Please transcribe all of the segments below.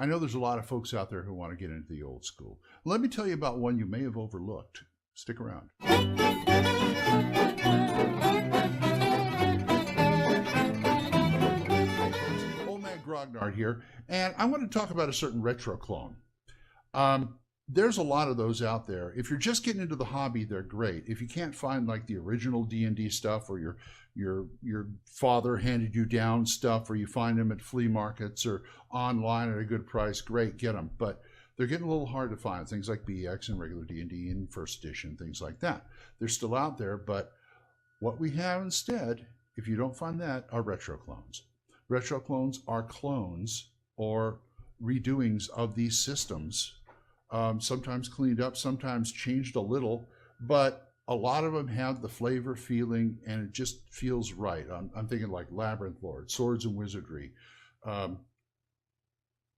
I know there's a lot of folks out there who want to get into the old school. Let me tell you about one you may have overlooked. Stick around. Old Man Grognard here, and I want to talk about a certain retro clone. There's a lot of those out there. If you're just getting into the hobby, they're great. If you can't find like the original D&D stuff, or your father handed you down stuff, or you find them at flea markets or online at a good price, great, get them. But they're getting a little hard to find. Things like BX and regular D&D and first edition, things like that. They're still out there, but what we have instead, if you don't find that, are retro clones. Retro clones are clones or redoings of these systems. Sometimes cleaned up, sometimes changed a little, but a lot of them have the flavor, feeling, and it just feels right. I'm thinking like Labyrinth Lord, Swords and Wizardry,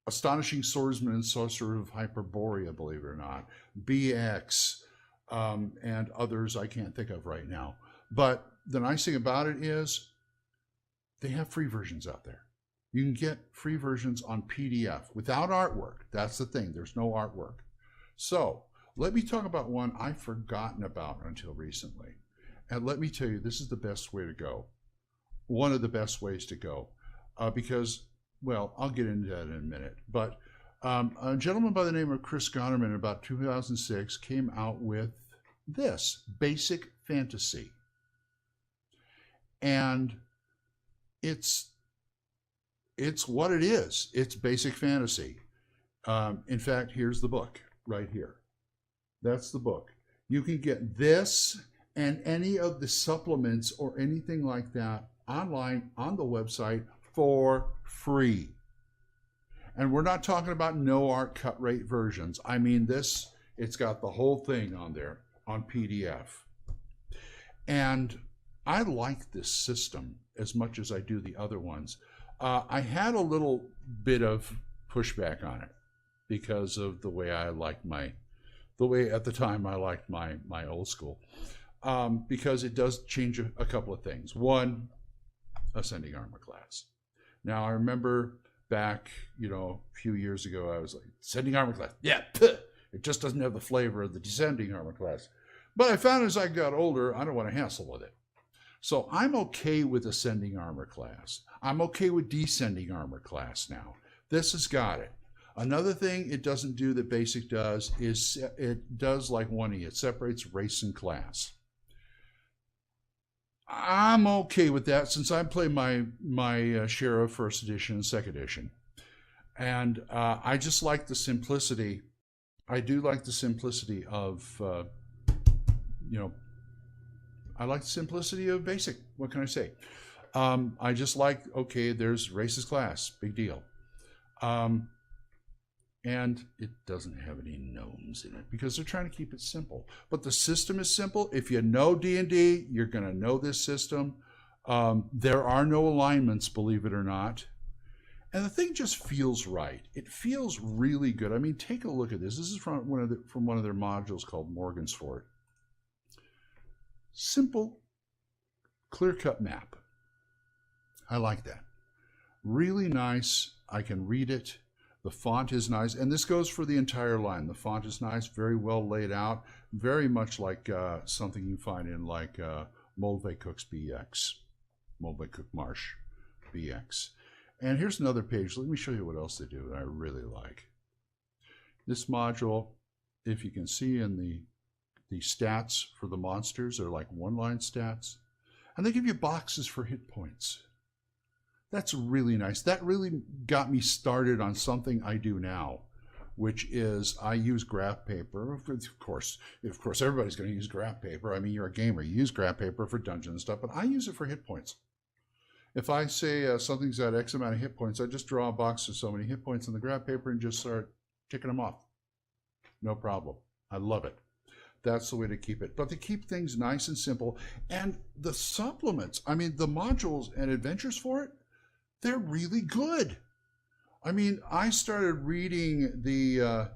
Astonishing Swordsman and Sorcerer of Hyperborea, believe it or not, BX, and others I can't think of right now. But the nice thing about it is they have free versions out there. You can get free versions on PDF without artwork. That's the thing. There's no artwork. So let me talk about one I've forgotten about until recently. And let me tell you, this is the best way to go. One of the best ways to go. Because, well, I'll get into that in a minute. But a gentleman by the name of Chris Gonnerman in about 2006 came out with this, Basic Fantasy. And it's what it is. It's basic fantasy. In fact, here's the book right here. That's the book. You can get this and any of the supplements or anything like that online on the website for free. And we're not talking about no art cut rate versions. I mean this, it's got the whole thing on there on PDF. And I like this system as much as I do the other ones. I had a little bit of pushback on it because of the way I liked the way at the time I liked my old school, because it does change a couple of things. One, ascending armor class. Now I remember back, a few years ago, I was like, ascending armor class, yeah, it just doesn't have the flavor of the descending armor class. But I found as I got older, I don't want to hassle with it. So I'm okay with ascending armor class. I'm okay with descending armor class now. This has got it. Another thing it doesn't do that basic does is it does like 1E. It separates race and class. I'm okay with that since I play my share of first edition and second edition. And I just like the simplicity. I do like the simplicity of, I like the simplicity of basic. What can I say? I just like, okay, there's races class, big deal. And it doesn't have any gnomes in it because they're trying to keep it simple. But the system is simple. If you know D&D, you're going to know this system. There are no alignments, believe it or not. And the thing just feels right. It feels really good. I mean, take a look at this. This is from one of their modules called Morgan's Fort. Simple, clear-cut map. I like that. Really nice. I can read it. The font is nice. And this goes for the entire line. The font is nice, very well laid out, very much like something you find in like Moldvay Cook's BX, Moldvay Cook Marsh BX. And here's another page. Let me show you what else they do that I really like. This module, if you can see in the stats for the monsters are like one-line stats. And they give you boxes for hit points. That's really nice. That really got me started on something I do now, which is I use graph paper. Of course, everybody's going to use graph paper. I mean, you're a gamer. You use graph paper for dungeons and stuff, but I use it for hit points. If I say something's got X amount of hit points, I just draw a box of so many hit points on the graph paper and just start ticking them off. No problem. I love it. That's the way to keep it. But to keep things nice and simple. And the supplements, I mean, the modules and adventures for it, they're really good. I mean, I started reading the,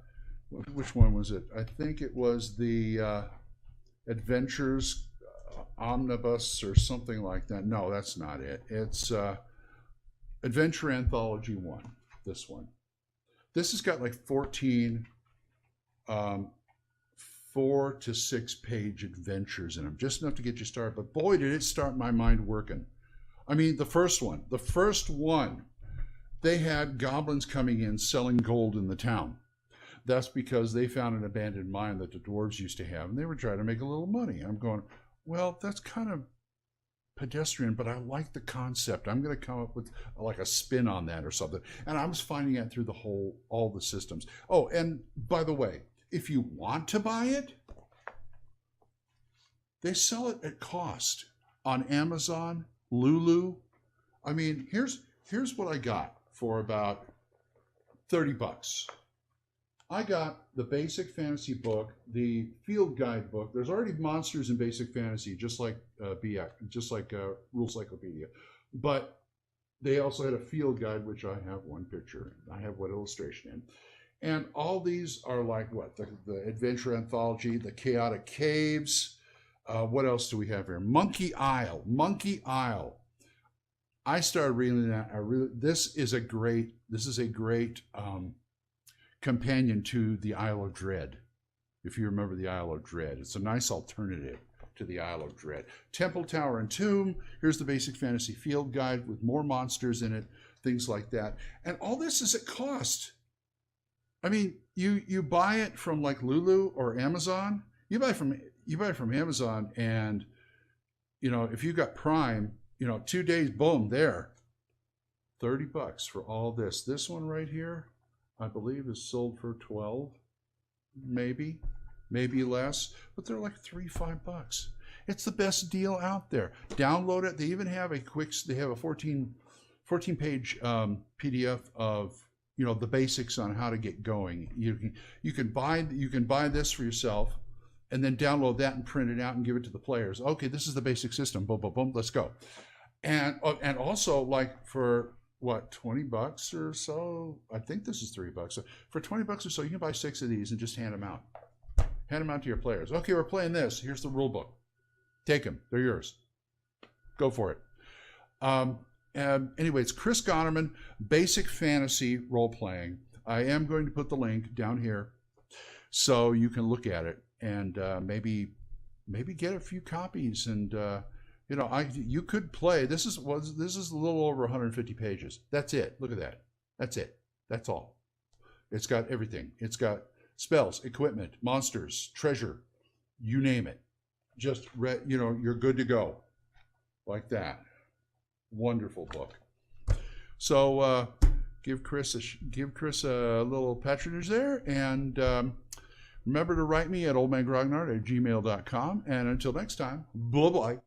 which one was it? I think it was the Adventures Omnibus or something like that. No, that's not it. It's Adventure Anthology 1, this one. This has got like 14 4 to 6 page adventures in them, just enough to get you started. But boy, did it start my mind working. I mean, the first one, they had goblins coming in selling gold in the town. That's because they found an abandoned mine that the dwarves used to have, and they were trying to make a little money. I'm going, well, that's kind of pedestrian, but I like the concept. I'm going to come up with like a spin on that or something. And I was finding out through all the systems. Oh, and by the way, if you want to buy it, they sell it at cost on Amazon, Lulu. I mean, here's what I got for about 30 bucks. I got the basic fantasy book, the field guide book. There's already monsters in basic fantasy, just like Rules Cyclopedia. But they also had a field guide, which I have one picture. I have one illustration in. And all these are like what? The Adventure Anthology, the Chaotic Caves. What else do we have here? Monkey Isle. Monkey Isle. I started reading that. This is a great companion to the Isle of Dread. If you remember the Isle of Dread, it's a nice alternative to the Isle of Dread. Temple, Tower, and Tomb. Here's the basic fantasy field guide with more monsters in it, things like that. And all this is at cost. I mean, you buy it from like Lulu or Amazon. You buy it from Amazon, and you know, if you got Prime, you know, 2 days, boom, there. 30 bucks for all this. This one right here, I believe, is sold for 12, maybe less, but they're like $3-5 bucks. It's the best deal out there. Download it. They even have a 14-page PDF of, you know, the basics on how to get going. You can buy this for yourself, and then download that and print it out and give it to the players. Okay, this is the basic system. Boom, boom, boom. Let's go. And also, like, for what, 20 bucks or so? I think this is $3. So for 20 bucks or so, you can buy 6 of these and just hand them out. Hand them out to your players. Okay, we're playing this. Here's the rule book. Take them. They're yours. Go for it. Anyway, it's Chris Gonerman, Basic Fantasy Role-Playing. I am going to put the link down here so you can look at it and maybe get a few copies. And you know, you could play. This is a little over 150 pages. That's it. Look at that. That's it. That's all. It's got everything. It's got spells, equipment, monsters, treasure, you name it. Just you know, you're good to go, like that. Wonderful book. So give Chris a little patronage there, and remember to write me at oldmangrognard@gmail.com. And until next time, bye-bye.